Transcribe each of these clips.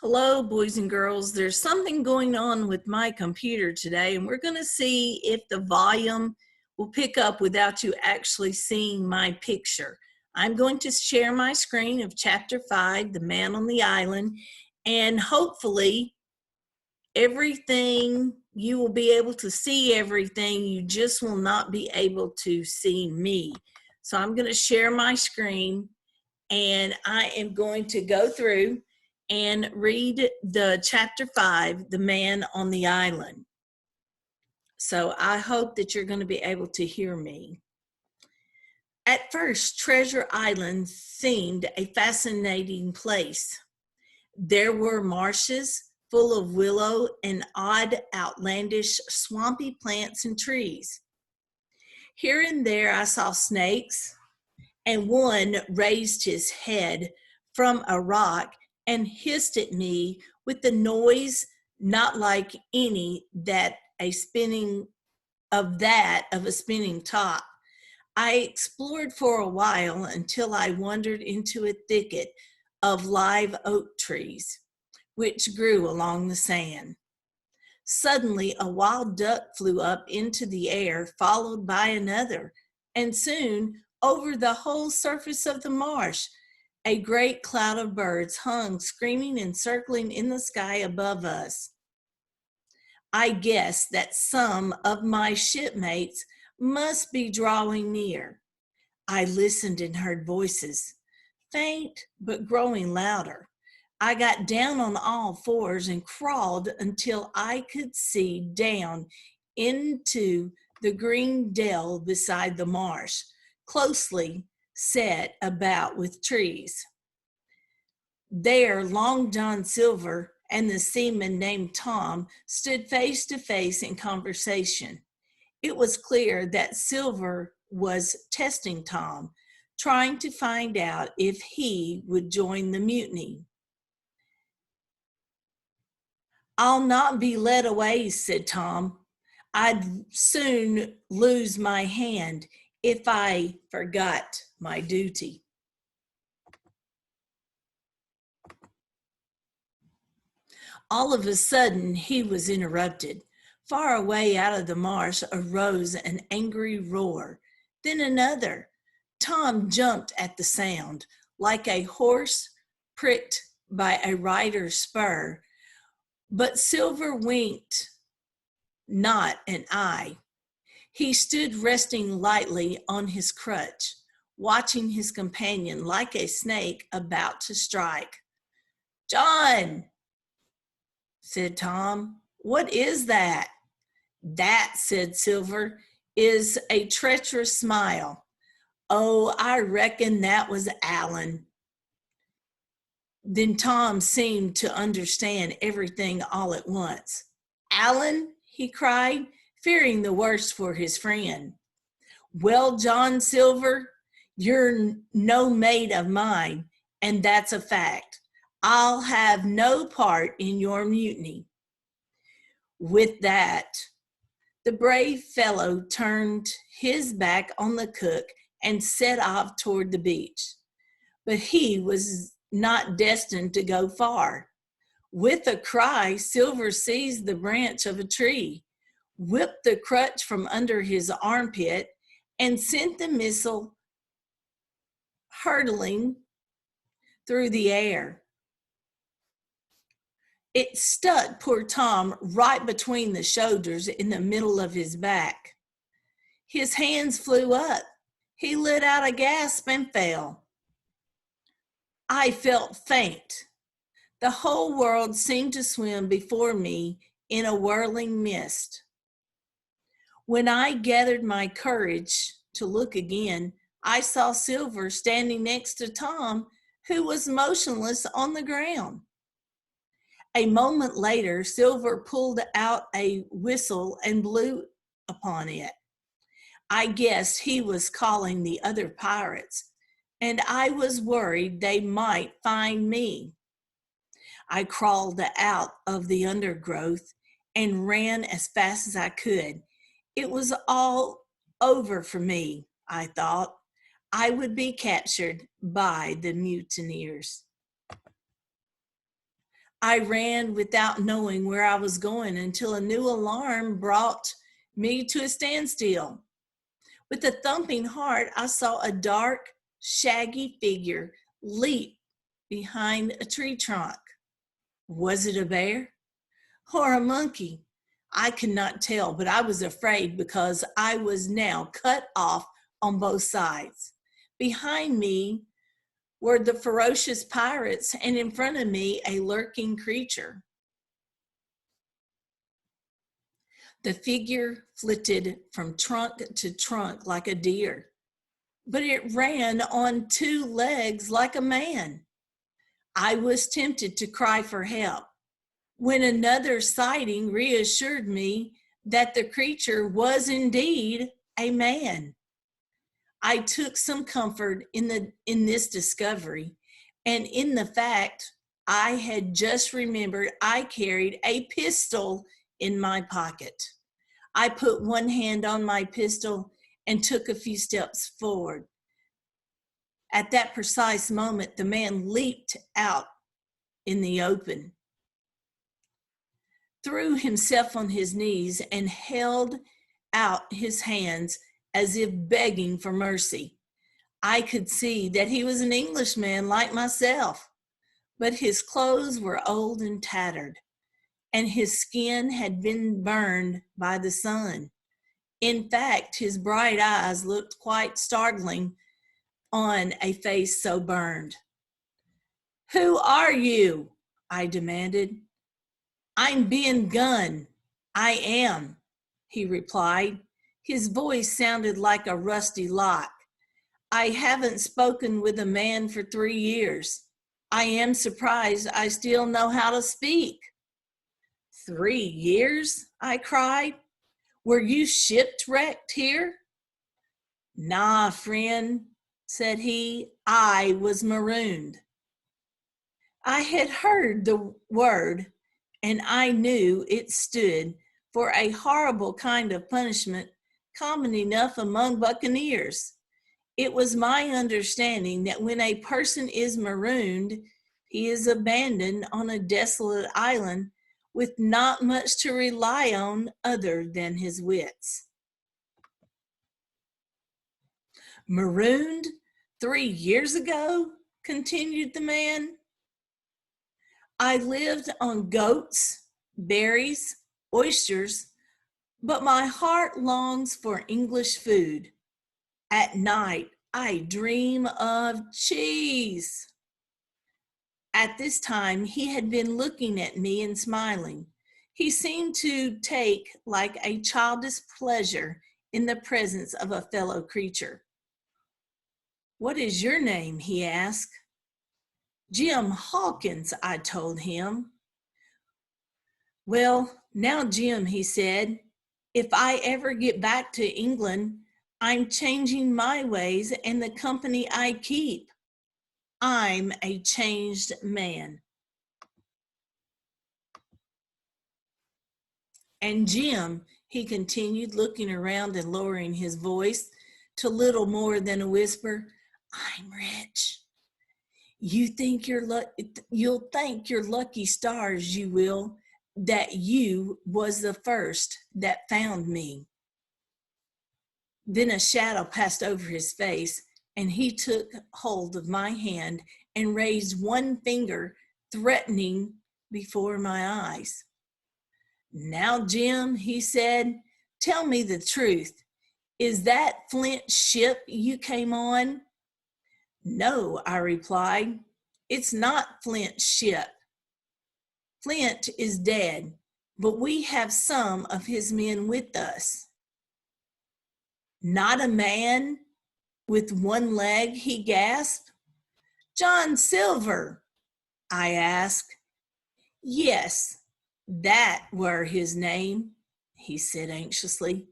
Hello, boys and girls. There's something going on with my computer today, and we're going to see if the volume will pick up without you actually seeing my picture. I'm going to share my screen of Chapter 5, The Man on the Island, and hopefully you will be able to see everything. You just will not be able to see me. So I'm going to share my screen, and I am going to go through and read the Chapter 5, The Man on the Island. So I hope that you're going to be able to hear me. At first, Treasure Island seemed a fascinating place. There were marshes full of willow and odd, outlandish, swampy plants and trees. Here and there I saw snakes, and one raised his head from a rock and hissed at me with the noise not like any of a spinning top. I explored for a while until I wandered into a thicket of live oak trees, which grew along the sand. Suddenly, a wild duck flew up into the air, followed by another, and soon, over the whole surface of the marsh, a great cloud of birds hung screaming and circling in the sky above us. I guessed that some of my shipmates must be drawing near. I listened and heard voices, faint but growing louder. I got down on all fours and crawled until I could see down into the green dell beside the marsh, closely set about with trees. There, Long John Silver and the seaman named Tom stood face to face in conversation. It was clear that Silver was testing Tom, trying to find out if he would join the mutiny. "I'll not be led away," said Tom. "I'd soon lose my hand if I forgot my duty." All of a sudden, he was interrupted. Far away out of the marsh arose an angry roar, then another. Tom jumped at the sound, like a horse pricked by a rider's spur, but Silver winked not an eye. He stood resting lightly on his crutch, watching his companion like a snake about to strike. "John," said Tom, "what is that?" "That," said Silver, "is a treacherous smile. Oh, I reckon that was Allen." Then Tom seemed to understand everything all at once. "Allen?" he cried, fearing the worst for his friend. "Well, John Silver, you're no mate of mine, and that's a fact. I'll have no part in your mutiny." With that, the brave fellow turned his back on the cook and set off toward the beach. But he was not destined to go far. With a cry, Silver seized the branch of a tree, whipped the crutch from under his armpit, and sent the missile hurtling through the air. It stuck poor Tom right between the shoulders in the middle of his back. His hands flew up. He let out a gasp and fell. I felt faint. The whole world seemed to swim before me in a whirling mist. When I gathered my courage to look again, I saw Silver standing next to Tom, who was motionless on the ground. A moment later, Silver pulled out a whistle and blew upon it. I guessed he was calling the other pirates, and I was worried they might find me. I crawled out of the undergrowth and ran as fast as I could. It was all over for me, I thought. I would be captured by the mutineers. I ran without knowing where I was going until a new alarm brought me to a standstill. With a thumping heart, I saw a dark, shaggy figure leap behind a tree trunk. Was it a bear or a monkey? I could not tell, but I was afraid because I was now cut off on both sides. Behind me were the ferocious pirates, and in front of me, a lurking creature. The figure flitted from trunk to trunk like a deer, but it ran on two legs like a man. I was tempted to cry for help when another sighting reassured me that the creature was indeed a man. I took some comfort in this discovery and in the fact I had just remembered I carried a pistol in my pocket. I put one hand on my pistol and took a few steps forward. At that precise moment, the man leaped out in the open, threw himself on his knees, and held out his hands as if begging for mercy. I could see that he was an Englishman like myself, but his clothes were old and tattered, and his skin had been burned by the sun. In fact, his bright eyes looked quite startling on a face so burned. "Who are you?" I demanded. "I'm being gunned. I am," he replied. His voice sounded like a rusty lock. "I haven't spoken with a man for 3 years. I am surprised I still know how to speak." 3 years? I cried. "Were you shipwrecked here?" "Nah, friend," said he. "I was marooned." I had heard the word, and I knew it stood for a horrible kind of punishment common enough among buccaneers. It was my understanding that when a person is marooned, he is abandoned on a desolate island with not much to rely on other than his wits. "Marooned 3 years ago?" continued the man. "I lived on goats, berries, oysters, but my heart longs for English food. At night, I dream of cheese." At this time, he had been looking at me and smiling. He seemed to take like a childish pleasure in the presence of a fellow creature. "What is your name?" he asked. "Jim Hawkins," I told him. "Well, now, Jim," he said, "if I ever get back to England, I'm changing my ways and the company I keep. I'm a changed man." "And Jim," he continued, looking around and lowering his voice to little more than a whisper, "I'm rich. You'll thank your lucky stars, you will, that you was the first that found me." Then a shadow passed over his face, and he took hold of my hand and raised one finger, threatening before my eyes. "Now, Jim," he said, "tell me the truth. Is that Flint's ship you came on?" "No," I replied, "it's not Flint's ship. Flint is dead, but we have some of his men with us." "Not a man with one leg?" he gasped. "John Silver?" I asked. "Yes, that were his name," he said anxiously.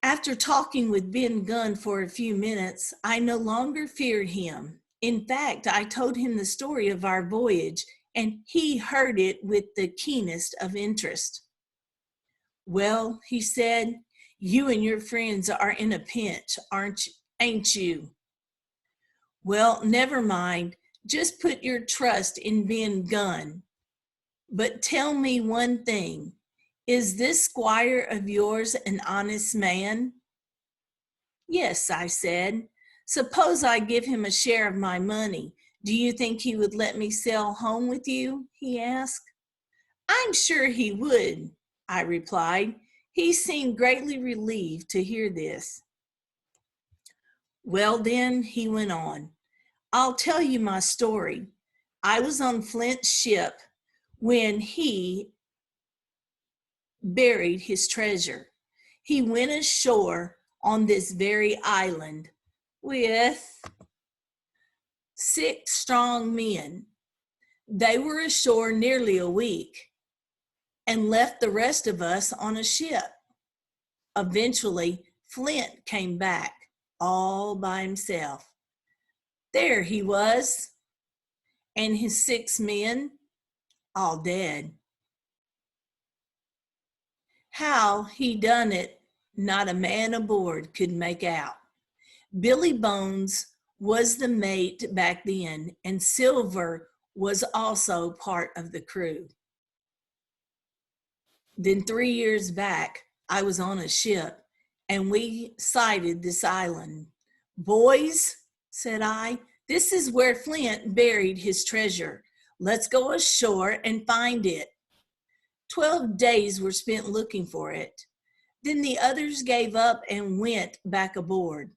After talking with Ben Gunn for a few minutes, I no longer feared him. In fact, I told him the story of our voyage, and he heard it with the keenest of interest. "Well," he said, "you and your friends are in a pinch, ain't you?" "Well, never mind. Just put your trust in Ben Gunn. But tell me one thing. Is this squire of yours an honest man? Yes, I said. Suppose I give him a share of my money. Do you think he would let me sail home with you? He asked. I'm sure he would, I replied. He seemed greatly relieved to hear this. Well, then, he went on, I'll tell you my story. I was on Flint's ship when he buried his treasure. He went ashore on this very island with 6 strong men. They were ashore nearly a week and left the rest of us on a ship. Eventually, Flint came back all by himself. There he was, and his 6 men all dead. How he done it, not a man aboard could make out. Billy Bones was the mate back then, and Silver was also part of the crew. Then 3 years back, I was on a ship, and we sighted this island. Boys, said I, this is where Flint buried his treasure. Let's go ashore and find it. 12 days were spent looking for it. Then the others gave up and went back aboard.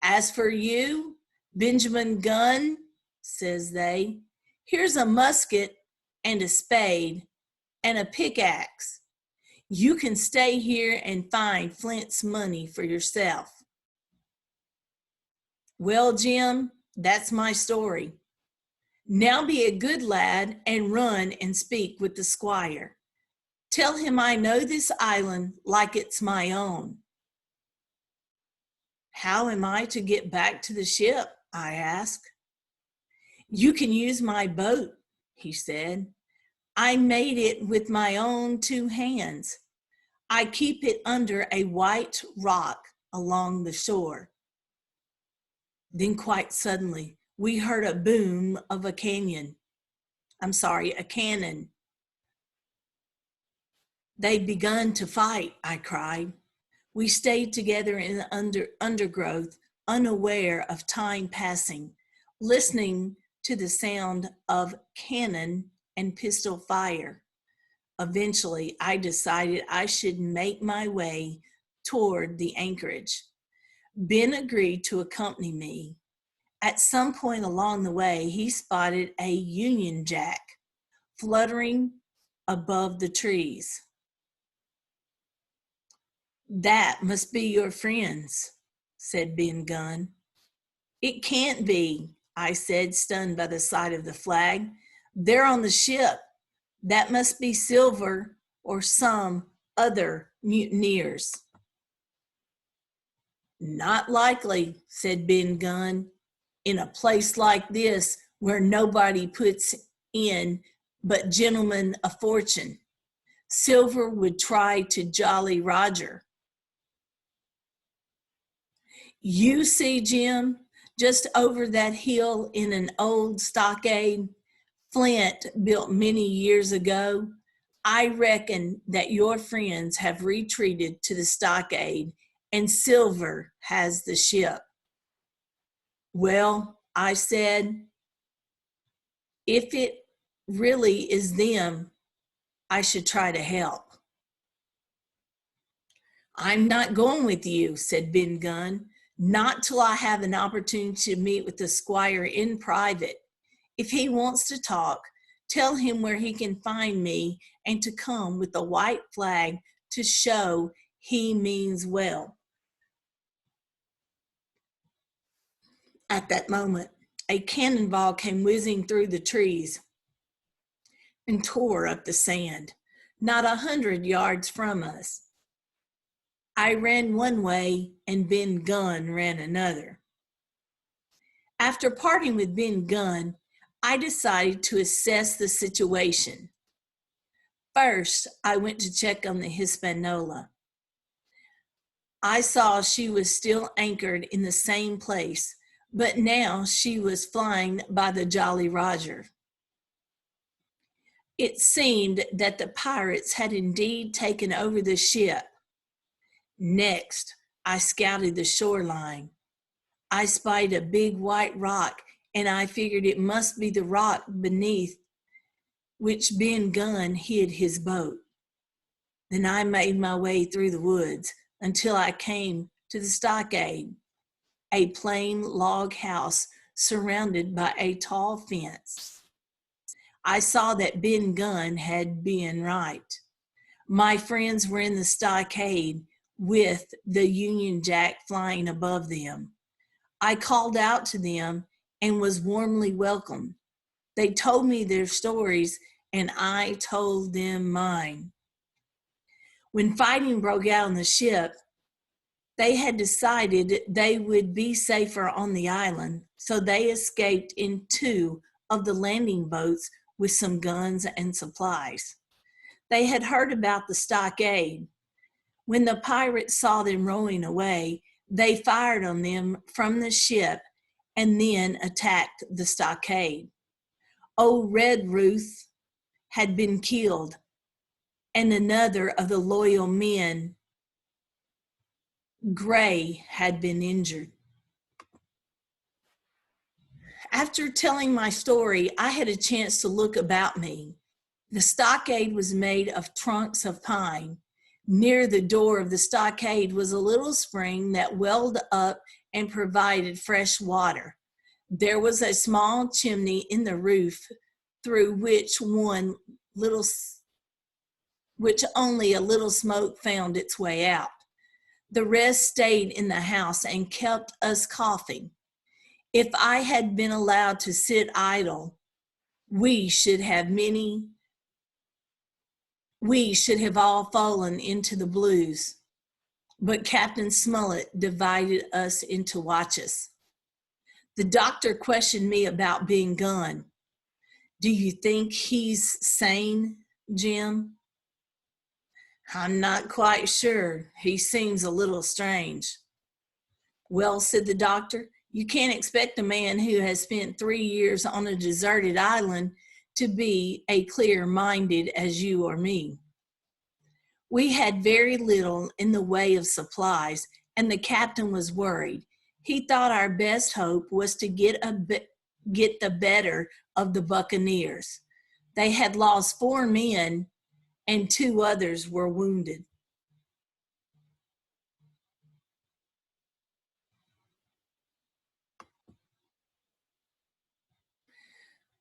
As for you, Benjamin Gunn, says they, here's a musket and a spade and a pickaxe. You can stay here and find Flint's money for yourself. Well, Jim, that's my story. Now be a good lad and run and speak with the squire. Tell him I know this island like it's my own. How am I to get back to the ship? I asked. You can use my boat, he said. I made it with my own 2 hands. I keep it under a white rock along the shore. Then quite suddenly, we heard a boom of a cannon. They'd begun to fight, I cried. We stayed together in the undergrowth, unaware of time passing, listening to the sound of cannon and pistol fire. Eventually, I decided I should make my way toward the anchorage. Ben agreed to accompany me. At some point along the way, he spotted a Union Jack fluttering above the trees. That must be your friends, said Ben Gunn. It can't be, I said, stunned by the sight of the flag. They're on the ship. That must be Silver or some other mutineers. Not likely, said Ben Gunn. In a place like this where nobody puts in but gentlemen of fortune, Silver would try to jolly Roger. You see, Jim, just over that hill in an old stockade Flint built many years ago, I reckon that your friends have retreated to the stockade and Silver has the ship. Well, I said, if it really is them, I should try to help. I'm not going with you, said Ben Gunn, not till I have an opportunity to meet with the squire in private. If he wants to talk, tell him where he can find me and to come with a white flag to show he means well. At that moment, a cannonball came whizzing through the trees and tore up the sand, not 100 yards from us. I ran one way and Ben Gunn ran another. After parting with Ben Gunn, I decided to assess the situation. First, I went to check on the Hispaniola. I saw she was still anchored in the same place, but now she was flying by the Jolly Roger. It seemed that the pirates had indeed taken over the ship. Next, I scouted the shoreline. I spied a big white rock, and I figured it must be the rock beneath which Ben Gunn hid his boat. Then I made my way through the woods until I came to the stockade, a plain log house surrounded by a tall fence. I saw that Ben Gunn had been right. My friends were in the stockade with the Union Jack flying above them. I called out to them and was warmly welcomed. They told me their stories and I told them mine. When fighting broke out on the ship, they had decided they would be safer on the island, so they escaped in 2 of the landing boats with some guns and supplies. They had heard about the stockade. When the pirates saw them rowing away, they fired on them from the ship and then attacked the stockade. Old Red Ruth had been killed, and another of the loyal men, Gray, had been injured. After telling my story, I had a chance to look about me. The stockade was made of trunks of pine. Near the door of the stockade was a little spring that welled up and provided fresh water. There was a small chimney in the roof through which only a little smoke found its way out. The rest stayed in the house and kept us coughing. If I had been allowed to sit idle, we should have all fallen into the blues. But Captain Smollett divided us into watches. The doctor questioned me about Ben Gunn. Do you think he's sane, Jim? I'm not quite sure. He seems a little strange. Well, said the doctor, you can't expect a man who has spent 3 years on a deserted island to be as clear-minded as you or me. We had very little in the way of supplies, and the captain was worried. He thought our best hope was to get the better of the buccaneers. They had lost 4 men, and 2 others were wounded.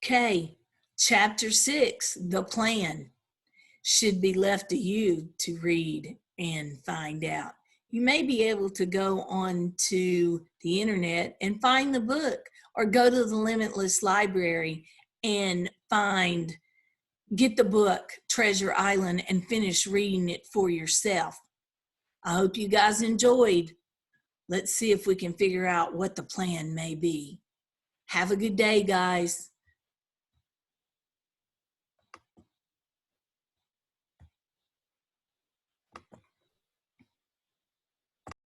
Okay, chapter 6, the plan, should be left to you to read and find out. You may be able to go on to the internet and find the book, or go to the Limitless Library and get the book, Treasure Island, and finish reading it for yourself. I hope you guys enjoyed. Let's see if we can figure out what the plan may be. Have a good day, guys.